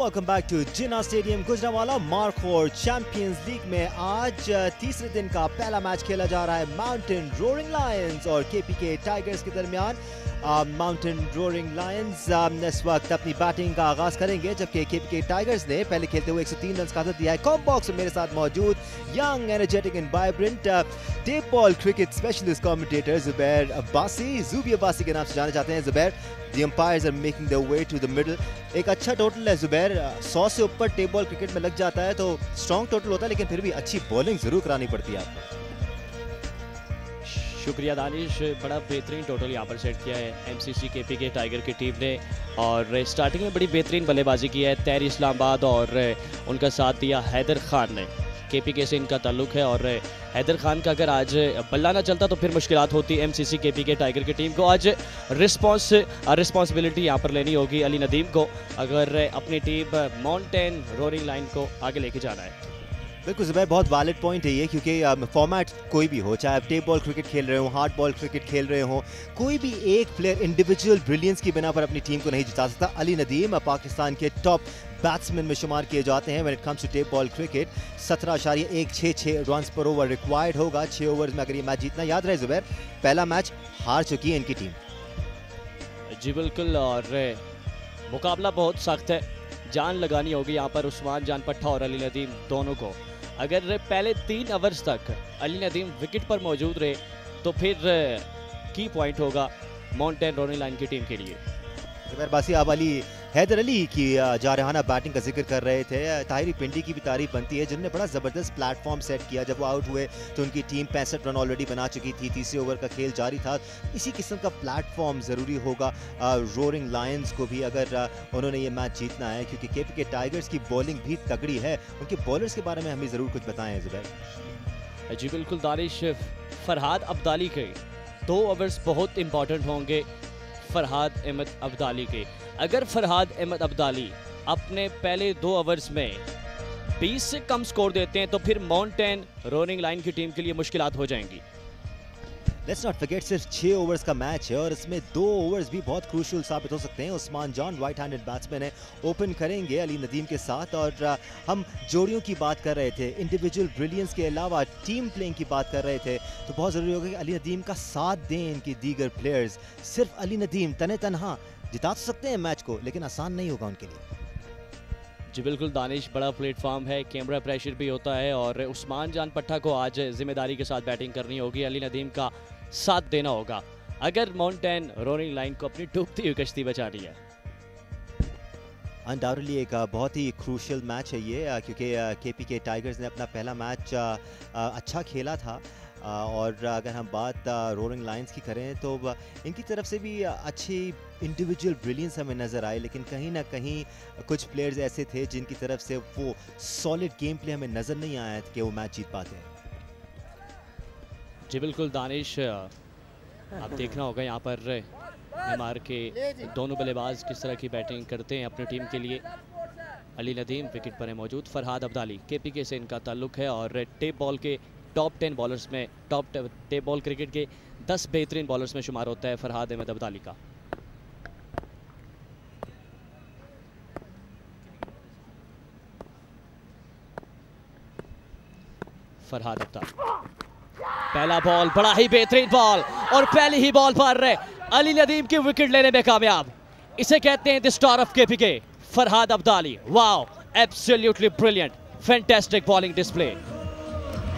Welcome back to Jinnah stadium Gujranwala Markhor champions league में आज तीसरे दिन का पहला मैच खेला जा रहा है माउंटेन रोरिंग लायंस और केपीके टाइगर्स के दरमियान। माउंटेन रोरिंग लायंस इस वक्त अपनी बैटिंग का आगाज करेंगे, जबकि केपीके टाइगर्स ने पहले खेलते हुए 103 रन का आदत दिया है। कॉम बॉक्स में मेरे साथ मौजूद young energetic and vibrant tape ball cricket specialist commentator Zubair Abbasi, Zubi Abbasi के नाम से जाने जाते हैं। Zubair, The umpires are making their way to the middle. एक अच्छा टोटल है जुबैर, 100 से ऊपर टेप बॉल क्रिकेट में लग जाता है तो स्ट्रॉन्ग टोटल होता है, लेकिन फिर भी अच्छी बॉलिंग जरूर करानी पड़ती है आपको। शुक्रिया दानिश, बड़ा बेहतरीन टोटल यहाँ पर सेट किया है एमसीसी केपीके टाइगर की टीम ने और स्टार्टिंग में बड़ी बेहतरीन बल्लेबाजी की है तहरी इस्लामाबाद और उनका साथ दिया हैदर खान ने। केपीके से इनका ताल्लुक है और हैदर खान का अगर आज बल्ला ना चलता तो फिर मुश्किलात होती एमसीसी केपीके टाइगर की टीम को। आज रिस्पॉन्सिबिलिटी यहाँ पर लेनी होगी अली नदीम को अगर अपनी टीम माउंटेन रोरिंग लाइन को आगे लेके जाना है। बिल्कुल जुबैर, बहुत वैलिड पॉइंट है ये, क्योंकि फॉर्मेट कोई भी हो, चाहे आप टेप बॉल क्रिकेट खेल रहे हो, हार्ड बॉल क्रिकेट खेल रहे हो, कोई भी एक प्लेयर इंडिविजुअल ब्रिलियंस की बिना पर अपनी टीम को नहीं जिता सकता। अली नदीम पाकिस्तान के टॉप बैट्समैन में शुमार किए जाते हैं when it comes to tape ball cricket. 17.166 run per over required होगा 6 ओवर्स में अगर ये मैच जीतना। याद रहे जुबैर, पहला मैच हार चुकी है इनकी टीम। जी बिल्कुल, और मुकाबला बहुत सख्त है, जान लगानी होगी यहाँ पर उस्मान जान पट्टा और अली नदीम दोनों को। अगर पहले 3 ओवर्स तक अली नदीम विकेट पर मौजूद रहे तो फिर की पॉइंट होगा माउंटेन रोरिंग लाइन की टीम के लिए। बासी, आप हैदर अली की जारहाना बैटिंग का जिक्र कर रहे थे। ताहिरी पिंडी की भी तारीफ बनती है, जिन्होंने बड़ा ज़बरदस्त प्लेटफॉर्म सेट किया। जब वो आउट हुए तो उनकी टीम 65 रन ऑलरेडी बना चुकी थी, तीसरे ओवर का खेल जारी था। इसी किस्म का प्लेटफॉर्म ज़रूरी होगा रोरिंग लायंस को भी अगर उन्होंने ये मैच जीतना है, क्योंकि केपीके टाइगर्स की बॉलिंग भी तगड़ी है। उनके बॉलर्स के बारे में हमें ज़रूर कुछ बताएं जुबैर। जी बिल्कुल दानिश, फरहाद अब्दाली के 2 ओवर्स बहुत इंपॉर्टेंट होंगे फरहाद अहमद अब्दाली के। अगर फरहाद अहमद अब्दाली अपने पहले 2 ओवर्स में 20 से कम स्कोर देते हैं तो फिर माउंटेन रोरिंग लाइन की टीम के लिए मुश्किलात हो जाएंगी। लेट्स नॉट फॉरगेट सिर्फ 6 ओवर्स का मैच है और इसमें 2 ओवर्स भी बहुत क्रूशियल साबित हो सकते हैं। उस्मान जान राइट हैंडेड बैट्समैन है, ओपन करेंगे अली नदीम के साथ। और हम जोड़ियों की बात कर रहे थे, इंडिविजुअल ब्रिलियंस के अलावा टीम प्लेइंग की बात कर रहे थे, तो बहुत ज़रूरी होगा कि अली नदीम का साथ दें इनकी दीगर प्लेयर्स। सिर्फ अली नदीम तने तनहा जिता तो सकते हैं मैच को, लेकिन आसान नहीं होगा उनके लिए। जी बिल्कुल दानिश, बड़ा प्लेटफॉर्म है, कैमरा प्रेशर भी होता है और उस्मान जान पट्टा को आज जिम्मेदारी के साथ बैटिंग करनी होगी, अली नदीम का साथ देना होगा अगर माउंटेन रोरिंग लाइन को अपनी डूबती हुई कश्ती बचानी है। अनडाउटली एक बहुत ही क्रूशियल मैच है ये, क्योंकि केपीके टाइगर्स ने अपना पहला मैच अच्छा खेला था। और अगर हम बात रोरिंग लायंस की करें तो इनकी तरफ से भी अच्छी इंडिविजुअल ब्रिलियंस हमें नज़र आए, लेकिन कहीं ना कहीं कुछ प्लेयर्स ऐसे थे जिनकी तरफ से वो सॉलिड गेम प्ले हमें नज़र नहीं आया कि वो मैच जीत पाते हैं। जी बिल्कुल दानिश, आप देखना होगा यहाँ पर एमआर के दोनों बल्लेबाज किस तरह की बैटिंग करते हैं अपनी टीम के लिए। अली नदीम विकेट पर है मौजूद, फरहाद अब्दाली केपीके से इनका ताल्लुक है और टेप बॉल के टॉप 10 बॉलर्स में, टेप बॉल क्रिकेट के 10 बेहतरीन बॉलर्स में शुमार होता है फरहाद अहमद अब्दाली का। फरहाद अब्दाली, पहला बॉल बड़ा ही बेहतरीन बॉल और पहली ही बॉल पर अली नदीम की विकेट लेने में कामयाब। इसे कहते हैं the star of KPK, Farhad Abdali. Wow, absolutely brilliant, fantastic bowling display.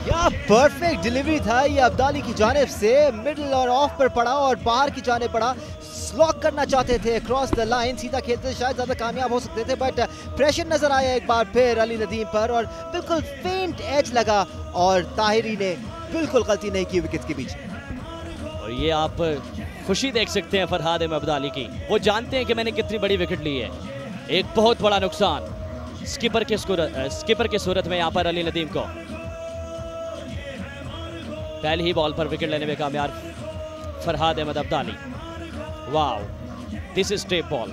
क्या परफेक्ट डिलीवरी था ये अब्दाली की जानिब से, मिडल और ऑफ पर पड़ा और बाहर की जाने पड़ा। स्लॉक करना चाहते थे क्रॉस द लाइन, सीधा खेलते शायद ज़्यादा कामयाब हो सकते थे, बट प्रेशर नजर आया एक बार फिर अली नदीम पर और बिल्कुल फेंट एज लगा और ताहिरी ने बिल्कुल गलती नहीं की विकेट के पीछे। और ये आप खुशी देख सकते हैं फरहाद अहमद अब्दाली की, वो जानते हैं कि मैंने कितनी बड़ी विकेट ली है। एक बहुत बड़ा नुकसान स्किपर के सूरत में यहाँ पर अली नदीम को। पहली ही बॉल पर विकेट लेने में कामयाब Farhad Ahmed Abdali. Wow, this is tape ball.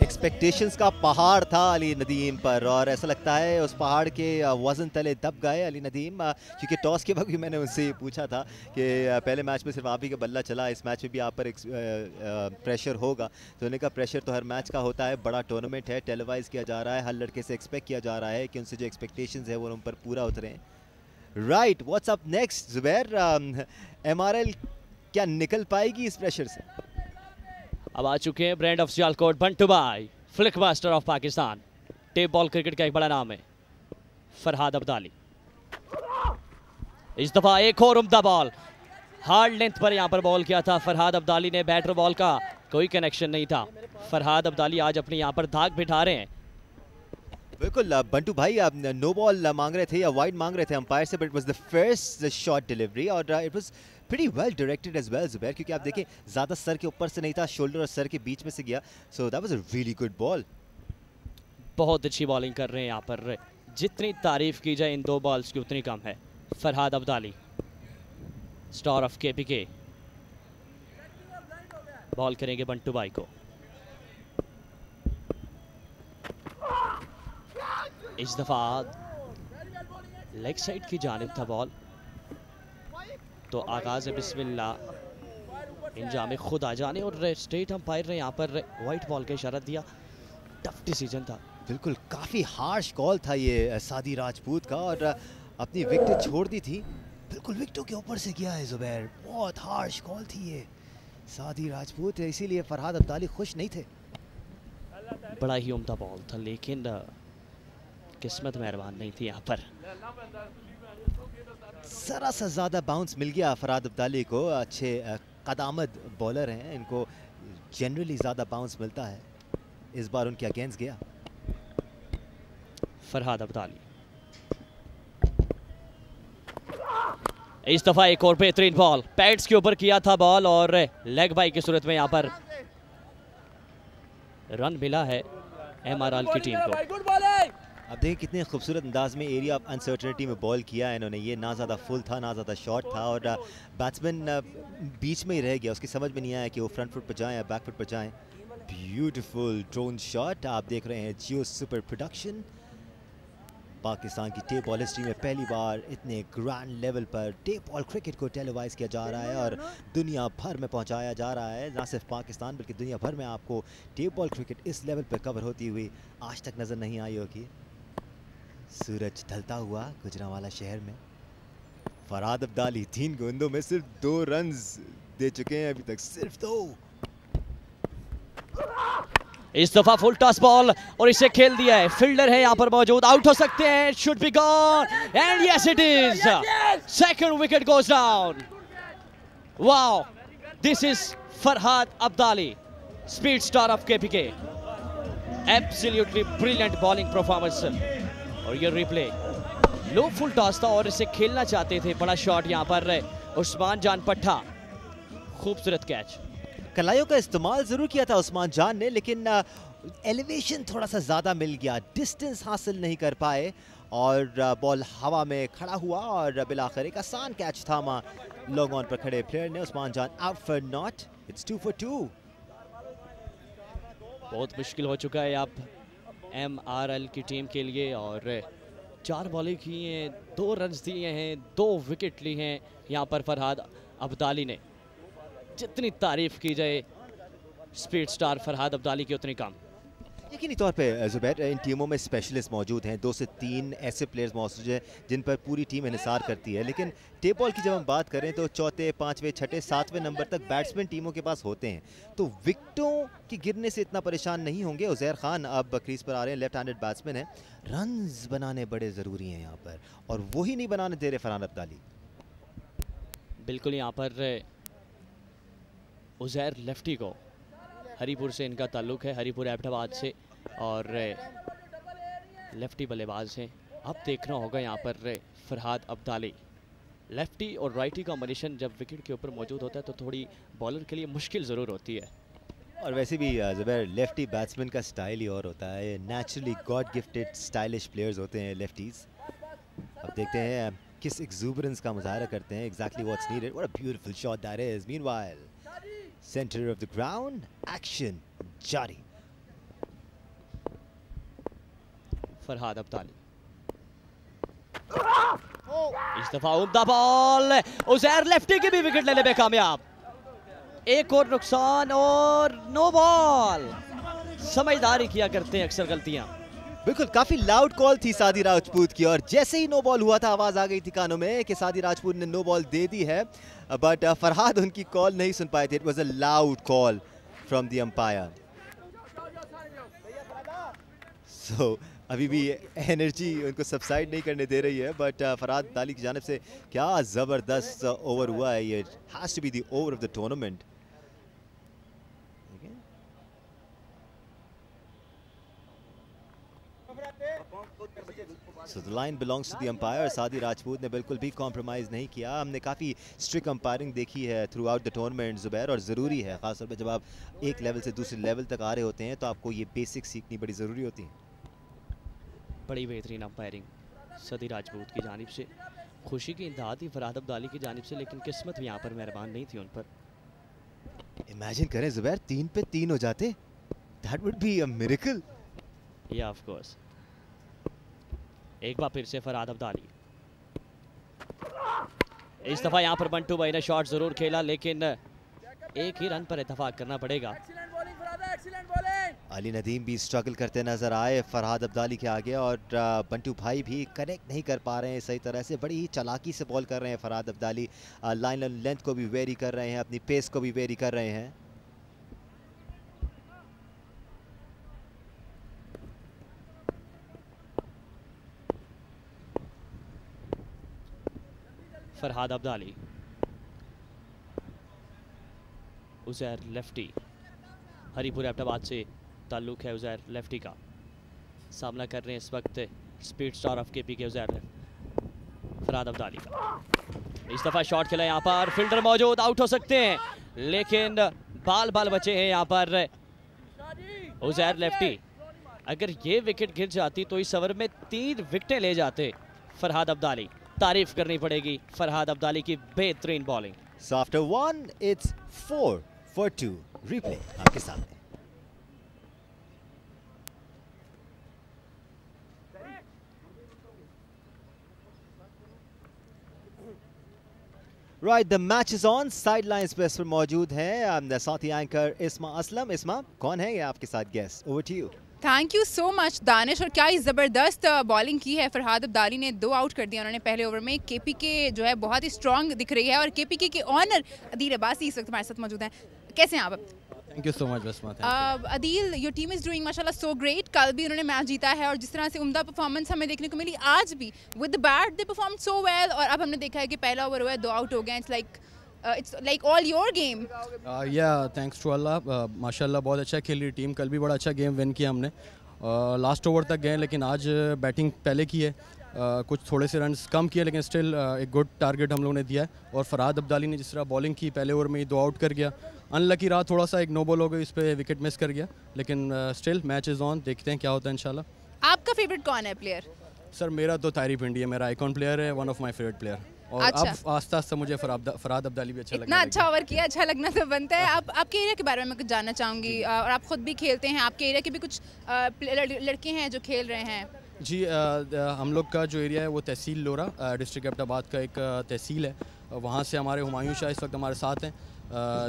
Expectations का पहाड़ था अली नदीम पर, और ऐसा लगता है उस पहाड़ के वजन तले दब गए अली नदीम, क्योंकि टॉस के वक्त भी मैंने उनसे पूछा था कि पहले मैच में सिर्फ आप ही का बल्ला चला, इस मैच में भी आप पर प्रेशर होगा, तो उन्होंने कहा प्रेशर तो हर मैच का होता है, बड़ा टूर्नामेंट है, टेलीवाइज किया जा रहा है, हर लड़के से एक्सपेक्ट किया जा रहा है कि उनसे जो एक्सपेक्टेशंस है वो उन पर पूरा उतरें। Right, what's up next Zubair? MRL क्या निकल पाएगी इस प्रेशर से? अब आ चुके हैं ब्रांड ऑफ सियालकोट बंटू भाई, flick master of Pakistan, tape ball cricket का एक बड़ा नाम है फरहाद अब्दाली। इस दफा एक और उम्दा बॉल, हार्ड लेंथ पर यहां पर बॉल किया था फरहाद अब्दाली ने, बैटर बॉल का कोई कनेक्शन नहीं था। फरहाद अब्दाली आज अपने यहां पर धाक बिठा रहे हैं। बिल्कुल बंटू भाई, आप नो बॉल मांग रहे थे या वाइड मांग रहे थे अंपायर से, but it was the first shot delivery और it was pretty well directed as well Zubair, क्योंकि आप देखें ज़्यादा सर के ऊपर से नहीं था, शोल्डर और सर के बीच में से गया, so that was a really good ball. बहुत अच्छी बॉलिंग कर रहे हैं यहाँ पर, जितनी तारीफ की जाए इन दो बॉल्स की उतनी कम है। Farhad Abdali, star of KPK, ball करेंगे बंटू भाई को। इस दफा लेग साइड की जानिब था बॉल, तो आगाज बिस्मिल्लाह, इंजाम खुद आ जाने, और स्टेट अंपायर ने यहाँ पर वाइट बॉल का इशारा दिया। टफ डिसीजन था, बिल्कुल काफ़ी हार्श कॉल था ये सादी राजपूत का, और अपनी विकेट छोड़ दी थी, बिल्कुल विकेटों के ऊपर से किया है जुबैर, बहुत हार्श कॉल थी ये सादी राजपूत, इसीलिए फरहाद अब्दाली खुश नहीं थे। बड़ा ही उम्दा बॉल था, लेकिन किस्मत मेहरबान नहीं थी यहाँ पर। ज़रा सा ज़्यादा बाउंस मिल गया फरहाद अब्दाली को, अच्छे कदामत बॉलर हैं, इनको जनरली ज़्यादा बाउंस मिलता है, इस बार उनके अगेंस्ट गया फरहाद अब्दाली। इस दफा एक और बेहतरीन बॉल, पैड्स के ऊपर किया था बॉल, और लेग बाई की सूरत में यहाँ पर रन मिला है MRL की टीम को। अब देखिए कितने खूबसूरत अंदाज में एरिया ऑफ अनसर्टनिटी में बॉल किया है इन्होंने, ये ना ज़्यादा फुल था ना ज़्यादा शॉर्ट था, और बैट्समैन बीच में ही रह गया, उसकी समझ में नहीं आया कि वो फ्रंट फुट पर जाएं या बैक फुट पर जाएं। ब्यूटीफुल ड्रोन शॉट, आप देख रहे हैं जियो सुपर प्रोडक्शन। पाकिस्तान की टेप बॉल हिस्ट्री में पहली बार इतने ग्रैंड लेवल पर टेप बॉल क्रिकेट को टेलीवाइज किया जा रहा है और दुनिया भर में पहुंचाया जा रहा है, ना सिर्फ पाकिस्तान बल्कि दुनिया भर में आपको टेप बॉल क्रिकेट इस लेवल पर कवर होती हुई आज तक नज़र नहीं आई होगी। सूरज ढलता हुआ गुजरांवाला शहर में, फरहाद अब्दाली 3 गेंदों में सिर्फ 2 रन्स दे चुके हैं अभी तक, सिर्फ 2। इस दफा फुल टॉस बॉल और इसे खेल दिया है, फील्डर है यहाँ पर मौजूद, आउट हो सकते हैं, should be gone and yes it is, second wicket goes down. Wow, this is Farhad Abdali, speed star of KPK, absolutely brilliant bowling performance. और ये रिप्ले, लो फुल टॉस था और इसे खेलना चाहते थे, बड़ा शॉट यहाँ पर उस्मान जान पट्टा, खूबसूरत कैच। कलाइयों का इस्तेमाल जरूर किया था उस्मान जान ने, लेकिन एलिवेशन थोड़ा सा ज़्यादा मिल गया, डिस्टेंस हासिल नहीं कर पाए और बॉल हवा में खड़ा हुआ और बिलाखिर एक आसान कैच थामा लॉन्ग ऑन पर खड़े प्लेयर ने। उस्मान जान out for not, it's 2 for 2। बहुत मुश्किल हो चुका है अब MRL की टीम के लिए, और 4 बॉलें की हैं, 2 रन्स दिए हैं, 2 विकेट ली हैं यहाँ पर फरहाद अब्दाली ने। जितनी तारीफ की जाए स्पीड स्टार फरहाद अब्दाली की उतनी कम। यकीनी तौर पे जुबैर, इन टीमों में स्पेशलिस्ट मौजूद हैं, 2 से 3 ऐसे प्लेयर्स मौजूद हैं जिन पर पूरी टीम इन्हिसार करती है, लेकिन टेप बॉल की जब हम बात करें तो 4थे, 5वें, 6ठे, 7वें नंबर तक बैट्समैन टीमों के पास होते हैं, तो विकेटों के गिरने से इतना परेशान नहीं होंगे। उज़ैर खान अब क्रीज पर आ रहे हैं, लेफ्ट हैंडेड बैट्समैन हैं, रन्स बनाने बड़े ज़रूरी हैं यहाँ पर, और वही नहीं बनाने दे रहे फरहाद अब्दाली। बिल्कुल, यहाँ पर उज़ैर लेफ्टी को, हरीपुर से इनका ताल्लुक है, हरीपुर एबटाबाद से, और लेफ्टी बल्लेबाज हैं। अब देखना होगा यहाँ पर फरहाद अब्दाली, लेफ्टी और राइटी कॉम्बिनेशन जब विकेट के ऊपर मौजूद होता है तो थोड़ी बॉलर के लिए मुश्किल ज़रूर होती है। और वैसे भी ज़ुबैर, लेफ्टी बैट्समैन का स्टाइल ही और होता है, naturally God gifted stylish players होते हैं लेफ्टीज। अब देखते हैं किस एक्सूबरेंस का मुजाहरा करते हैं, exactly what's needed. What a beautiful shot that is. Meanwhile centre of the ground, action जारी। फरहाद अब्दाली। इस दफा उम्दा बॉल, उजैर लेफ्टी की भी विकेट लेने में कामयाब। एक और नुकसान और नो बॉल। समझदारी किया करते हैं अक्सर गलतियां। बिल्कुल, काफी लाउड कॉल थी सादी राजपूत की, और जैसे ही नो बॉल हुआ था आवाज आ गई थी कानों में कि सादी राजपूत ने नो बॉल दे दी है, बट फरहाद उनकी कॉल नहीं सुन पाए थे। It was a loud call from the umpire. So अभी भी एनर्जी उनको सबसाइड नहीं करने दे रही है, बट फरहाद अब्दाली की जानिब से क्या जबरदस्त ओवर हुआ है। ये has to be the over of the tournament. So the line belongs to the umpire. सादी राजपूत ने बिल्कुल भी कॉम्प्रोमाइज़ नहीं किया। हमने काफ़ी स्ट्रिक्ट अंपायरिंग देखी है through out the tournament Zubair, और ज़रूरी है ख़ासतौर पर जब आप एक लेवल से दूसरे लेवल तक आ रहे होते हैं तो आपको ये बेसिक सीखनी बड़ी ज़रूरी होती है। बड़ी बेहतरीन अंपायरिंग सादी राजपूत की जानिब से। खुशी की इंतहा थी फरहाद अब्दाली की जानिब से, लेकिन किस्मत भी यहाँ पर मेहरबान नहीं थी उन पर। इमेजिन करें ज़ुबैर 3 पे 3 हो जाते, that would be a miracle. या ऑफ कोर्स। एक बार फिर से फरहाद अब्दाली। इस दफा यहाँ पर बंटू भाई ने शॉट जरूर खेला, लेकिन एक ही रन पर इत्तेफाक करना पड़ेगा। अली नदीम भी स्ट्रगल करते नजर आए फरहाद अब्दाली के आगे, और बंटू भाई भी कनेक्ट नहीं कर पा रहे हैं सही तरह से। बड़ी ही चालाकी से बॉल कर रहे हैं फरहाद अब्दाली। लाइन लेंथ को भी वेरी कर रहे हैं, अपनी पेस को भी वेरी कर रहे हैं। फरहाद अब्दाली, उजैर लेफ्टी। हरीपुर अहमदाबाद से ताल्लुक है उजैर लेफ्टी का। सामना कर रहे हैं इस वक्त स्पीड स्टार ऑफ केपी के उजैर फरहाद अब्दाली। इस दफा शॉट खेला यहाँ पर, फील्डर मौजूद, आउट हो सकते हैं, लेकिन बाल बचे हैं यहाँ पर उजैर लेफ्टी। अगर ये विकेट गिर जाती तो इस ओवर में 3 विकेटें ले जाते फरहाद अब्दाली। तारीफ करनी पड़ेगी फरहाद अब्दाली की बेहतरीन bowling. So after 1 it's 4 for 2। Replay आपके सामने। Right, the match is on. Sidelines पे इस पर मौजूद हैं साथी एंकर इस्मा असलम। इस्मा, कौन है ये आपके साथ guest? Over to you. Thank you so much Danish. और क्या ही ज़बरदस्त बॉलिंग की है फरहाद अब्दाली ने। 2 आउट कर दिया उन्होंने पहले ओवर में। केपीके जो है बहुत ही स्ट्रॉन्ग दिख रही है, और केपीके के ऑनर अदील अब्बासी इस वक्त हमारे साथ मौजूद हैं। कैसे हैं आप? थैंक यू सो मच बसमा। Adeel, your team is doing माशाल्लाह सो ग्रेट। कल भी उन्होंने मैच जीता है, और जिस तरह से उम्दा परफॉर्मेंस हमें देखने को मिली आज भी with the bat they perform so well. और अब हमने देखा है कि पहला ओवर हुआ है, 2 आउट हो गए। It's like all your game. या थैंक्स टू अल्लाह, माशाल्लाह बहुत अच्छा खेल रही टीम। कल भी बड़ा अच्छा गेम विन किया हमने। लास्ट ओवर तक गए, लेकिन आज बैटिंग पहले की है। कुछ थोड़े से रन्स कम किए, लेकिन स्टिल एक गुड टारगेट हम लोगों ने दिया है। और फरहाद अब्दाली ने जिस तरह बॉलिंग की पहले ओवर में ही 2 आउट कर गया। अनलकी रहा थोड़ा सा, एक नो बॉल हो गई, इस पर विकेट मिस कर गया, लेकिन स्टिल मैच इज़ ऑन। देखते हैं क्या होता है इंशाल्लाह। आपका फेवरेट कौन है प्लेयर? सर मेरा तो तारिफ इंडिया मेरा आइकॉन प्लेयर है, one of my favourite player. और अच्छा। अब आस्ता आस्ता मुझे फरहाद अब्दाली भी अच्छा लगता है। इतना अच्छा ओवर किया, अच्छा लगना तो बनता है। आपके एरिया के बारे में मैं कुछ जानना चाहूँगी, और आप खुद भी खेलते हैं, आपके एरिया के भी कुछ लड़के हैं जो खेल रहे हैं? जी, हम लोग का जो एरिया है वो तहसील लोरा डिस्ट्रिक्ट अहमदाबाद का एक तहसील है। वहाँ से हमारे हुमायूं शाह इस वक्त हमारे साथ हैं,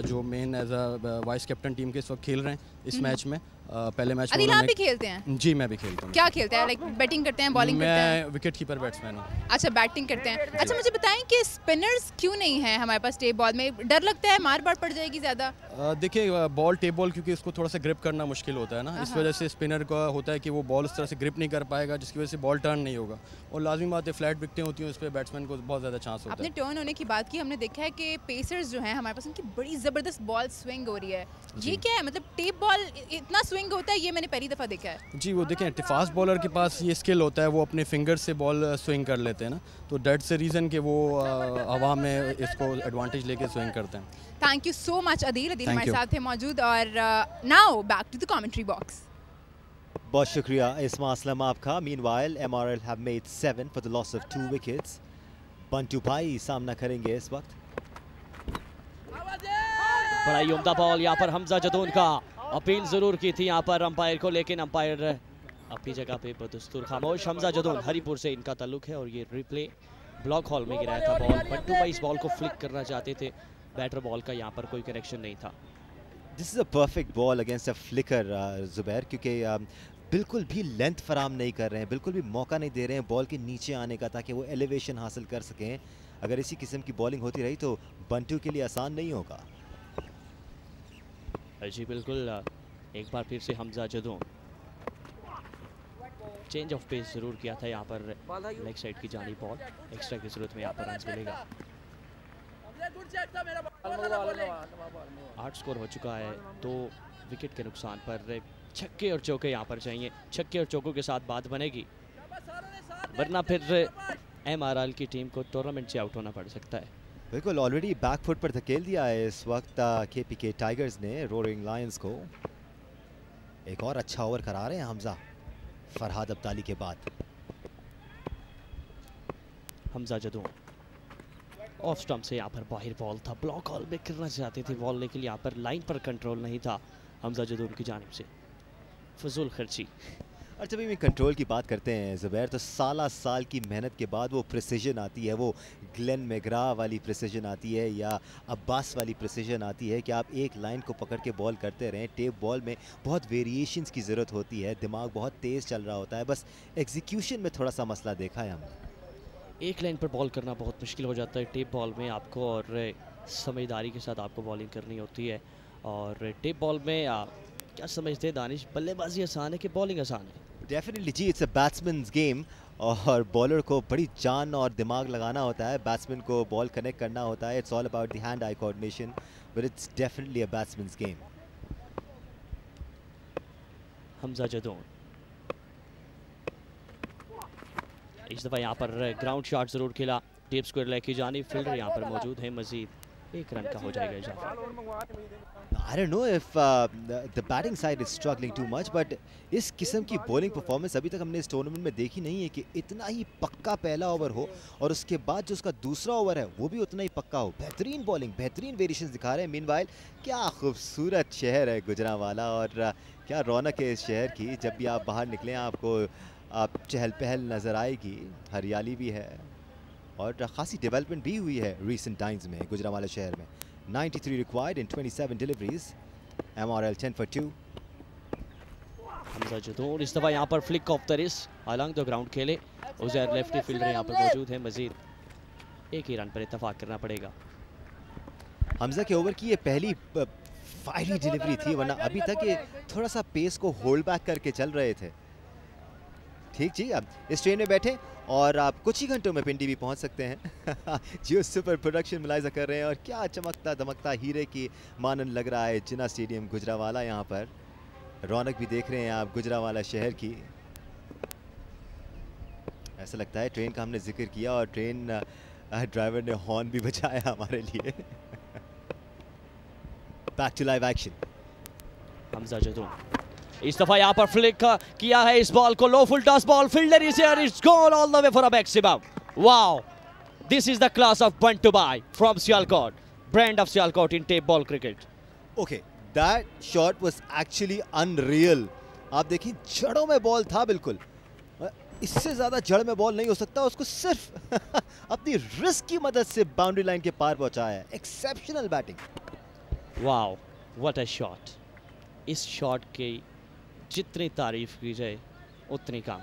जो main as a vice captain team के इस वक्त खेल रहे हैं इस मैच में। पहले मैच में आप भी खेलते हैं? जी मैं भी खेलता हूँ। क्या खेलते हैं? लाइक बैटिंग करते हैं, बॉलिंग करते हैं? मैं विकेट कीपर बैट्समैन हूँ। अच्छा, बैटिंग करते हैं। अच्छा, मुझे बताएं कि स्पिनर्स क्यों नहीं है हमारे पास टेप बॉल में? डर लगता है मार पड़ जाएगी ज़्यादा? देखिए बॉल टेप बॉल क्योंकि उसको थोड़ा सा ग्रिप करना मुश्किल होता है ना, इस वजह से स्पिनर का होता है कि वो बॉल उस तरह से ग्रिप नहीं कर पाएगा, जिसकी वजह से बॉल टर्न नहीं होगा। और लाजमी बात है फ्लैट विकेटें होती हैं, उस पर बैट्समैन को बहुत ज़्यादा चांस होता है। आपने टर्न होने की बात की, हमने देखा है कि पेसर्स जो हैं हमारे पास, उनकी बड़ी ज़बरदस्त बॉल स्विंग हो रही है। ये क्या है? मतलब टेप बॉल इतना स्विंग होता है, ये मैंने पहली दफ़ा देखा है। जी वो देखें, फास्ट बॉलर के पास ये स्किल होता है, वो अपने फिंगर से बॉल स्विंग कर लेते हैं ना, तो दैट्स द रीज़न कि वो हवा में इसको एडवांटेज लेके स्विंग करते हैं। Thank you so much Adeel हमारे साथ है मौजूद। और now back to the commentary box. बहुत शुक्रिया इस्मा असलम आपका। Meanwhile MRL have made 7 for the loss of 2 wickets। Bantu भाई सामना करेंगे इस वक्त। बड़ा ही उम्दा बॉल यहाँ पर हमजा जदून का। अपील जरूर की थी यहाँ पर अंपायर को, लेकिन अंपायर अपनी जगह पे बदस्तूर खामोश। हमजा जदौन हरिपुर से इनका ताल्लुक है और ये रिप्ले ब्लॉक हॉल में गिराया था बॉल। बंटू भाई इस बॉल को फ्लिक करना चाहते थे, बैटर बॉल का यहाँ पर कोई कनेक्शन नहीं था। This is a perfect ball against a flicker Zubair, क्योंकि बिल्कुल भी लेंथ फराम नहीं कर रहे हैं, बिल्कुल भी मौका नहीं दे रहे हैं बॉल के नीचे आने का ताकि वो एलिवेशन हासिल कर सकें। अगर इसी किस्म की बॉलिंग होती रही तो बंटू के लिए आसान नहीं होगा। जी बिल्कुल, एक बार फिर से Hamza Jadoon change of pace जरूर किया था यहाँ पर लेग साइड की जानी बॉल। एक्स्ट्रा की जरूरत में यहाँ पर रन मिलेगा। 8 स्कोर हो चुका है 2 विकेट के नुकसान पर। छक्के और चौके यहाँ पर चाहिए, छक्के और चौकों के साथ बात बनेगी, वरना फिर MRL की टीम को टूर्नामेंट से आउट होना पड़ सकता है। बिल्कुल, ऑलरेडी बैक फुट पर धकेल दिया है इस वक्त KPK टाइगर्स ने रोरिंग लायंस को। एक और अच्छा ओवर करा रहे हैं हमजा फरहाद अब्दाली के बाद। हमजा जदौन ऑफ स्टंप से यहाँ पर बाहर बॉल था, ब्लॉक हॉल में करना चाहते थे बॉल, लेकिन यहाँ पर लाइन पर कंट्रोल नहीं था हमजा जदौन की जानिब से। फजूल खर्ची। और जब भी कंट्रोल की बात करते हैं ज़ुबैर, तो साल की मेहनत के बाद वो प्रिसिजन आती है, वो ग्लेन मैग्रा वाली प्रिसिजन आती है या अब्बास वाली प्रिसिजन आती है कि आप एक लाइन को पकड़ के बॉल करते रहें। टेप बॉल में बहुत वेरिएशंस की ज़रूरत होती है, दिमाग बहुत तेज़ चल रहा होता है, बस एग्जीक्यूशन में थोड़ा सा मसला देखा है हमने। एक लाइन पर बॉल करना बहुत मुश्किल हो जाता है टेप बॉल में आपको, और समझदारी के साथ आपको बॉलिंग करनी होती है। और टेप बॉल में क्या समझते हैं दानिश, बल्लेबाजी आसान है कि बॉलिंग आसान है? डेफिनेटली जी, इट्स अ बैट्समैन्स गेम और बॉलर को बड़ी जान और दिमाग लगाना होता है, बैट्समैन को बॉल कनेक्ट करना होता है। It's all about the hand eye coordination, but it's definitely a batsman's game. Hamza Jadoon इस दफ़ा यहाँ पर ग्राउंड शॉट ज़रूर खेला, टीप स्क्वायर लेग की जानिब, फील्डर यहाँ पर मौजूद है, मजीद 1 रन का हो जाएगा इजाफा। I don't know if the batting side is struggling too much, but इस किस्म की बॉलिंग परफॉर्मेंस अभी तक हमने इस टूर्नामेंट में देखी नहीं है कि इतना ही पक्का पहला ओवर हो और उसके बाद जो उसका दूसरा ओवर है वो भी उतना ही पक्का हो। बेहतरीन बॉलिंग, बेहतरीन वेरिएशंस दिखा रहे हैं। मीनवाइल क्या खूबसूरत शहर है गुजरांवाला, और क्या रौनक है इस शहर की। जब भी आप बाहर निकलें आपको चहल पहल नज़र आएगी, हरियाली भी है और ख़ासी डेवलपमेंट भी हुई है रिसेंट टाइम्स में गुजरांवाला शहर में। 93 required in 27 deliveries. MRL 10 for 2. Hamza Jadoon इस दफ़ा यहाँ पर flick of the wrist along the ground खेले। उज़ैर लेफ्टी फील्डर यहाँ पर मौजूद है, मजीद 1 ही रन पर इत्तफाक करना पड़ेगा। हमजा के ओवर की ये पहली फायरी डिलीवरी थी, वरना अभी तक ये थोड़ा सा पेस को होल्ड बैक करके चल रहे थे। ठीक जी, अब इस ट्रेन में बैठे और आप कुछ ही घंटों में पिंडी भी पहुंच सकते हैं। जियो सुपर प्रोडक्शन मुलाहिजा कर रहे हैं और क्या चमकता दमकता हीरे की मानन लग रहा है जिन्ना स्टेडियम गुजरांवाला। यहाँ पर रौनक भी देख रहे हैं आप गुजरांवाला शहर की। ऐसा लगता है ट्रेन का हमने जिक्र किया और ट्रेन ड्राइवर ने हॉर्न भी बजाया हमारे लिए। Back to live action. Hamza Jadoon इस दफा यहाँ पर फ्लिक किया है इस बॉल को, low full toss ball, fielder is here, it's gone all the way for a maximum. Wow, this is the class of Bantu भाई from Sialkot, brand of Sialkot in tape ball cricket. Okay, that shot was actually unreal. आप देखिए जड़ों में ball था, बिल्कुल इससे ज्यादा जड़ में बॉल नहीं हो सकता। उसको सिर्फ अपनी रिस्क की मदद से बाउंड्री लाइन के पार पहुंचाया है। Exceptional batting. Wow, what a shot. इस शॉट की जितनी तारीफ की जाए उतनी कम।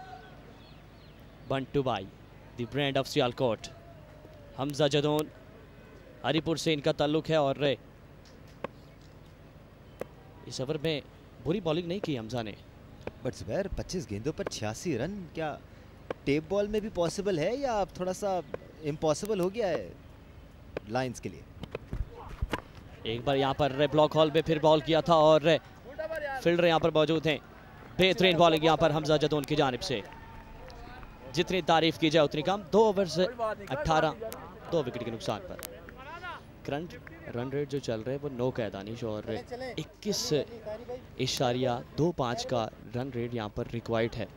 बंटू भाई, the brand of Sialkot. Hamza Jadaun Haripur से इनका ताल्लुक है और इस ओवर में बुरी बॉलिंग नहीं की हमजा ने। बट ज़ुबैर 25 गेंदों पर 86 रन क्या टेप बॉल में भी पॉसिबल है या थोड़ा सा इम्पॉसिबल हो गया है लाइंस के लिए? एक बार यहाँ पर ब्लॉक हॉल में फिर बॉल किया था और फील्डर यहाँ पर मौजूद हैं। बेहतरीन बॉलिंग यहाँ पर हमजा जदौन की जानिब से, जितनी तारीफ की जाए उतनी कम। 2 ओवर से 18, 2 विकेट के नुकसान पर। करंट रन रेट जो चल रहे हैं वो 9 का है दानिश और 21.25 का रन रेट यहाँ पर रिक्वायर्ड है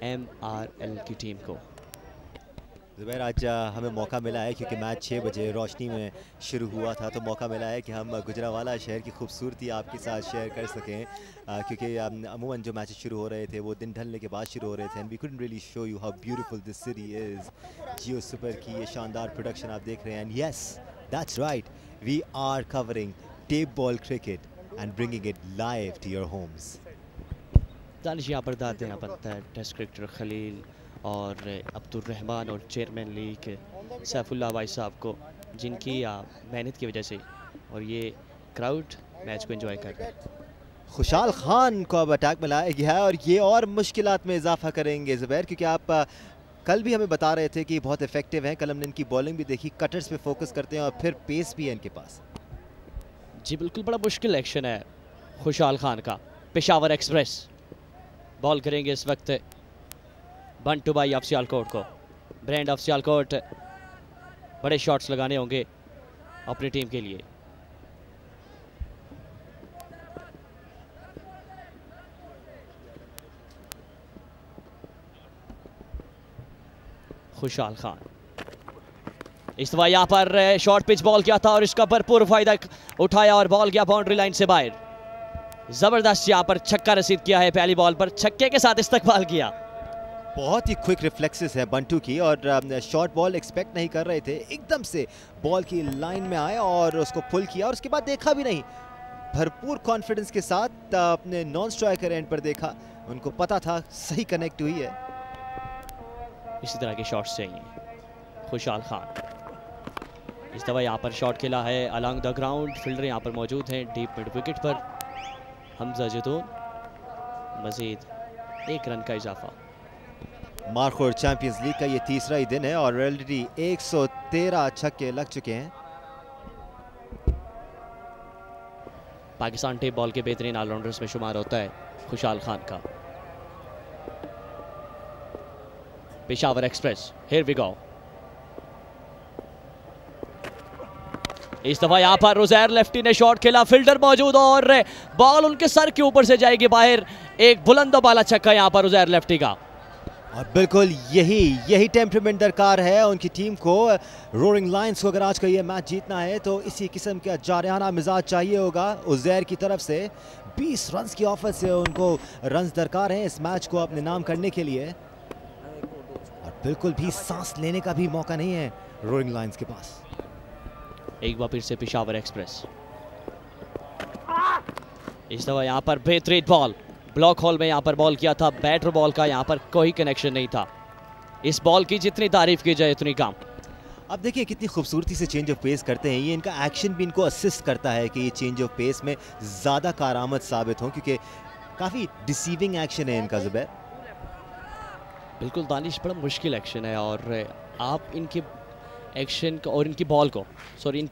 MRL की टीम को। ज़ुबैर, आज हमें मौका मिला है क्योंकि मैच 6 बजे रोशनी में शुरू हुआ था, तो मौका मिला है कि हम गुजरांवाला शहर की खूबसूरती आपके साथ शेयर कर सकें, क्योंकि अमूमन जो मैचेस शुरू हो रहे थे वो दिन ढलने के बाद शुरू हो रहे थे, and we couldn't really show you how beautiful this city is. Geo super की ये शानदार प्रोडक्शन आप देख रहे हैं, and yes that's right, we are covering tape ball cricket and bringing it live to your homes. Danish यहाँ पर दाद देना पड़ता है टेस्ट क्रिकेटर खलील और अब्दुल रहमान और चेयरमैन लीग सैफुल्लाह भाई साहब को, जिनकी मेहनत की वजह से और ये क्राउड मैच को एंजॉय कर रहा है। खुशाल खान को अब अटैक में लाया गया है और ये और मुश्किलात में इजाफा करेंगे ज़ुबैर, क्योंकि आप कल भी हमें बता रहे थे कि बहुत इफेक्टिव हैं। कल हमने इनकी बॉलिंग भी देखी, कटर्स पे फोकस करते हैं और फिर पेस भी है इनके पास। जी बिल्कुल, बड़ा मुश्किल एक्शन है खुशाल खान का। पेशावर एक्सप्रेस बॉल करेंगे इस वक्त बंटू भाई ऑफ सियालकोट को। ब्रांड ऑफ सियालकोट बड़े शॉट्स लगाने होंगे अपनी टीम के लिए। खुशाल खान इस दफा यहाँ पर शॉर्ट पिच बॉल किया था और इसका भरपूर फायदा उठाया और बॉल गया बाउंड्री लाइन से बाहर। जबरदस्त यहाँ पर छक्का रसीद किया है, पहली बॉल पर छक्के के साथ इस्तकबाल किया। बहुत ही क्विक रिफ्लेक्सेस है बंटू की और शॉर्ट बॉल एक्सपेक्ट नहीं कर रहे थे, एकदम से बॉल की लाइन में आए और उसको पुल किया और उसके बाद देखा भी नहीं, भरपूर कॉन्फिडेंस के साथ अपने नॉन स्ट्राइकर एंड पर देखा, उनको पता था सही कनेक्ट हुई है। इसी तरह के शॉट्स चाहिए खुशाल खान। इस दफा यहाँ पर शॉट खेला है अलॉन्ग द ग्राउंड, फील्डर यहाँ पर मौजूद हैं डीप मिड विकेट पर। हमजा जदून, मजीद 1 रन का इजाफा। मारखोर चैंपियंस लीग का ये तीसरा ही दिन है और ऑलरेडी 113 छक्के लग चुके हैं। पाकिस्तान टेप बॉल के बेहतरीन ऑलराउंडर्स में शुमार होता है खुशाल खान का। Peshawar express, here we go. इस दफा यहाँ पर रुज़ैर लेफ्टी ने शॉट खेला, फील्डर मौजूद और बॉल उनके सर के ऊपर से जाएगी बाहर। एक बुलंद वाला छक्का यहाँ पर रुज़ैर लेफ्टी का। और बिल्कुल यही टेम्परामेंट दरकार है उनकी टीम को। रोरिंग लायंस को अगर आज का ये मैच जीतना है तो इसी किस्म का जारहाना मिजाज चाहिए होगा उज़ैर की तरफ से। 20 रन की ऑफर से उनको रन्स दरकार हैं इस मैच को अपने नाम करने के लिए, और बिल्कुल भी सांस लेने का भी मौका नहीं है रोरिंग लायंस के पास। एक बार फिर से पेशावर एक्सप्रेस, इस दफा यहाँ पर बेहतरीन बॉल, ब्लॉक होल में यहाँ पर बॉल किया था, बैटर बॉल का यहाँ पर कोई कनेक्शन नहीं था। इस बॉल की जितनी तारीफ की जाए उतनी कम। अब देखिए कितनी खूबसूरती से चेंज ऑफ पेस करते हैं ये, इनका एक्शन भी इनको असिस्ट करता है कि ये चेंज ऑफ पेस में ज़्यादा कारआमद साबित हो, क्योंकि काफ़ी डिसीविंग एक्शन है इनका ज़ुबैर। बिल्कुल दानिश, बड़ा मुश्किल एक्शन है और आप इनके एक्शन को और इनकी